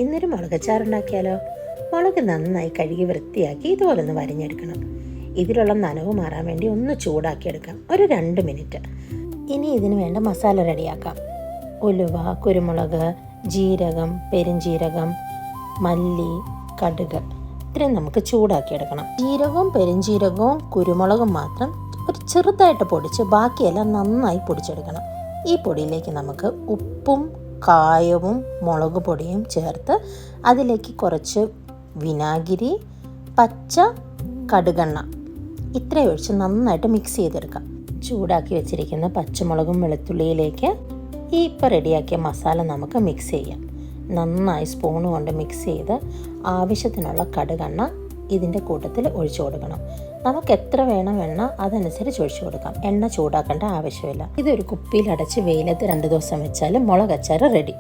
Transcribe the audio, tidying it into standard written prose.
ഇന്നൊരു മുളകച്ചാറുണ്ടാക്കിയാലോ? മുളക് നന്നായി കഴുകി വൃത്തിയാക്കി ഇതുപോലെ ഒന്ന് വരിഞ്ഞെടുക്കണം. ഇതിലുള്ള നനവ് മാറാൻ വേണ്ടി ഒന്ന് ചൂടാക്കിയെടുക്കാം, ഒരു 2 മിനിറ്റ്. ഇനി ഇതിന് വേണ്ട മസാല റെഡിയാക്കാം. ഉലുവ, കുരുമുളക്, ജീരകം, പെരുംജീരകം, മല്ലി, കടുക് ഇത്രയും നമുക്ക് ചൂടാക്കിയെടുക്കണം. ജീരകവും പെരുംജീരകവും കുരുമുളകും മാത്രം ഒരു ചെറുതായിട്ട് പൊടിച്ച് ബാക്കിയെല്ലാം നന്നായി പൊടിച്ചെടുക്കണം. ഈ പൊടിയിലേക്ക് നമുക്ക് ഉപ്പും കായവും മുളക് പൊടിയും ചേർത്ത് അതിലേക്ക് കുറച്ച് വിനാഗിരി, പച്ച കടുകെണ്ണ ഇത്രയും ഒഴിച്ച് നന്നായിട്ട് മിക്സ് ചെയ്തെടുക്കാം. ചൂടാക്കി വെച്ചിരിക്കുന്ന പച്ചമുളകും വെളുത്തുള്ളിയിലേക്ക് ഈ ഇപ്പോൾ റെഡിയാക്കിയ മസാല നമുക്ക് മിക്സ് ചെയ്യാം. നന്നായി സ്പൂൺ കൊണ്ട് മിക്സ് ചെയ്ത് ആവശ്യത്തിനുള്ള കടുകെണ്ണ ഇതിൻ്റെ കൂട്ടത്തിൽ ഒഴിച്ചു കൊടുക്കണം. നമുക്ക് എത്ര വേണം എണ്ണ അതനുസരിച്ച് ഒഴിച്ചു കൊടുക്കാം. എണ്ണ ചൂടാക്കേണ്ട ആവശ്യമില്ല. ഇതൊരു കുപ്പിയിലടച്ച് വെയിലത്ത് 2 ദിവസം വെച്ചാൽ മുളകച്ചാർ റെഡി.